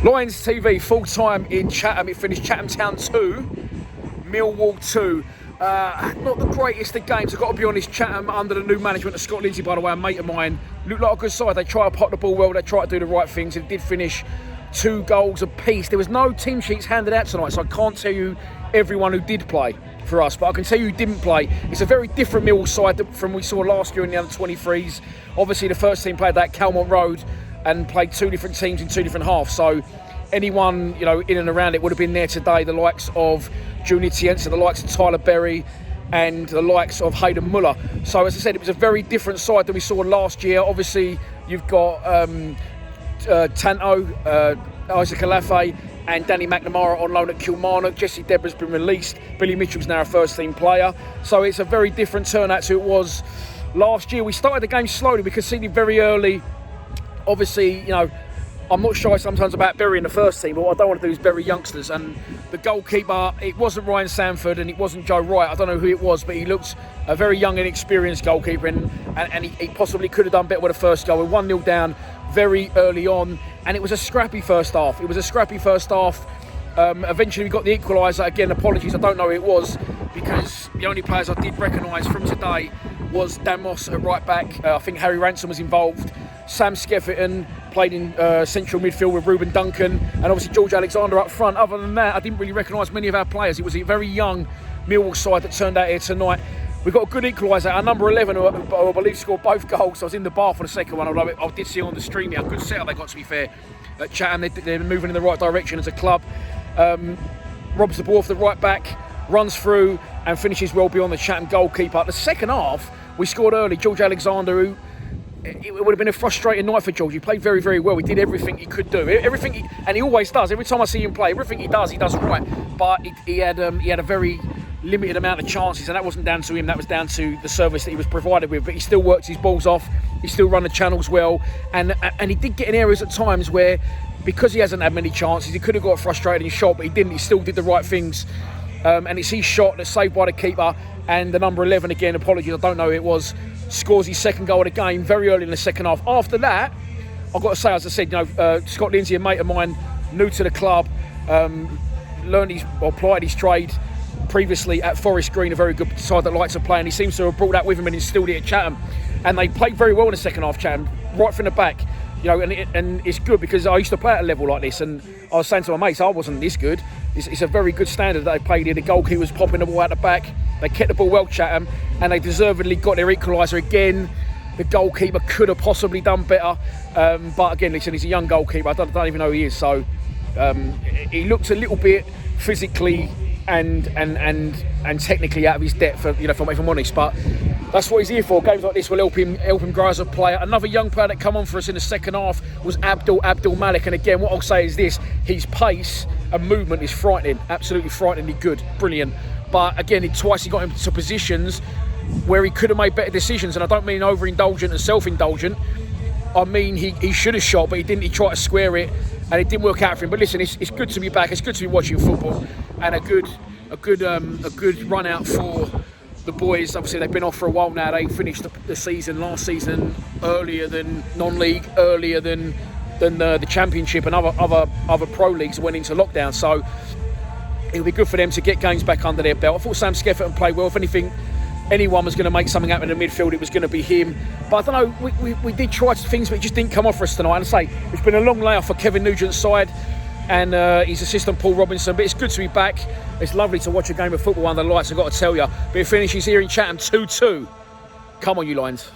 Lions TV, full time in Chatham. It finished Chatham Town 2, Millwall 2. Not the greatest of games, I've got to be honest. Chatham, under the new management of Scott Lindsay, by the way, a mate of mine, looked like a good side. They try to pot the ball well, they try to do the right things. It did finish 2 goals apiece. There was no team sheets handed out tonight, so I can't tell you everyone who did play for us, but I can tell you who didn't play. It's a very different Millwall side from we saw last year in the under-23s. Obviously, the first team played that Calmont Road and played 2 different teams in 2 different halves. So anyone, you know, in and around it would have been there today. The likes of U'23S, the likes of Tyler Berry, and the likes of Hayden Muller. So as I said, it was a very different side than we saw last year. Obviously, you've got Tanto, Isaac Alafe, and Danny McNamara on loan at Kilmarnock. Jesse Deborah's been released. Billy Mitchell's now a first team player. So it's a very different turnout to it was last year. We started the game slowly. We conceded very early. Obviously, you know, I'm not shy sometimes about burying the first team, but what I don't want to do is bury youngsters. And the goalkeeper, it wasn't Ryan Sanford and it wasn't Joe Wright. I don't know who it was, but he looked a very young and experienced goalkeeper, and he possibly could have done better with the first goal. We're 1-0 down very early on, and it was a scrappy first half. Eventually we got the equaliser. Again, apologies, I don't know who it was, because the only players I did recognise from today was Dan Moss at right back. I think Harry Ransom was involved. Sam Skeffington played in central midfield with Ruben Duncan, and obviously George Alexander up front. Other than that, I didn't really recognise many of our players. It was a very young Millwall side that turned out here tonight. We got a good equaliser. Our number 11, who I believe scored both goals. I was in the bar for the second one. I did see on the stream here. A good setup they got, to be fair. At Chatham, they're moving in the right direction as a club. Robs the ball off the right back, runs through and finishes well beyond the Chatham goalkeeper. The second half, we scored early. George Alexander, who it would have been a frustrating night for George. He played very, very well. He did everything he could do. And he always does. Every time I see him play, everything he does right. But he had a very limited amount of chances, and that wasn't down to him. That was down to the service that he was provided with. But he still worked his balls off. He still run the channels well, and he did get in areas at times where, because he hasn't had many chances, he could have got frustrated and shot, but he didn't. He still did the right things. And it's his shot that's saved by the keeper. And the number 11, again, apologies, I don't know who it was, scores his second goal of the game very early in the second half. After that, I've got to say, as I said, you know, Scott Lindsay, a mate of mine, new to the club, applied his trade previously at Forest Green, a very good side that likes to play, and he seems to have brought that with him and instilled it at Chatham. And they played very well in the second half, Chatham, right from the back. You know, and it's good because I used to play at a level like this, and I was saying to my mates, I wasn't this good. It's a very good standard that they played here. The goalkeeper was popping the ball out the back. They kept the ball well, Chatham, and they deservedly got their equaliser again. The goalkeeper could have possibly done better, but again, listen, he's a young goalkeeper. I don't even know who he is. So he looked a little bit physically and technically out of his depth, you know, if I'm honest. But that's what he's here for. Games like this will help him grow as a player. Another young player that come on for us in the second half was Abdul Malik. And again, what I'll say is this: his pace and movement is frightening, absolutely frighteningly good, brilliant. But again, twice he got into positions where he could have made better decisions. And I don't mean overindulgent and self-indulgent. I mean he should have shot, but he didn't. He tried to square it, and it didn't work out for him. But listen, it's good to be back. It's good to be watching football, and a good run out for the boys. Obviously, they've been off for a while now. They finished the season last season earlier than non-league, earlier than the championship, and other pro leagues went into lockdown. So it'll be good for them to get games back under their belt. I thought Sam Skeffington played well. If anyone was going to make something happen in the midfield, it was going to be him. But I don't know, we did try things, but it just didn't come off for us tonight. And I say, it's been a long layoff for Kevin Nugent's side and his assistant Paul Robinson, but it's good to be back. It's lovely to watch a game of football under the lights, I've got to tell you. But it finishes here in Chatham 2-2. Come on, you Lions.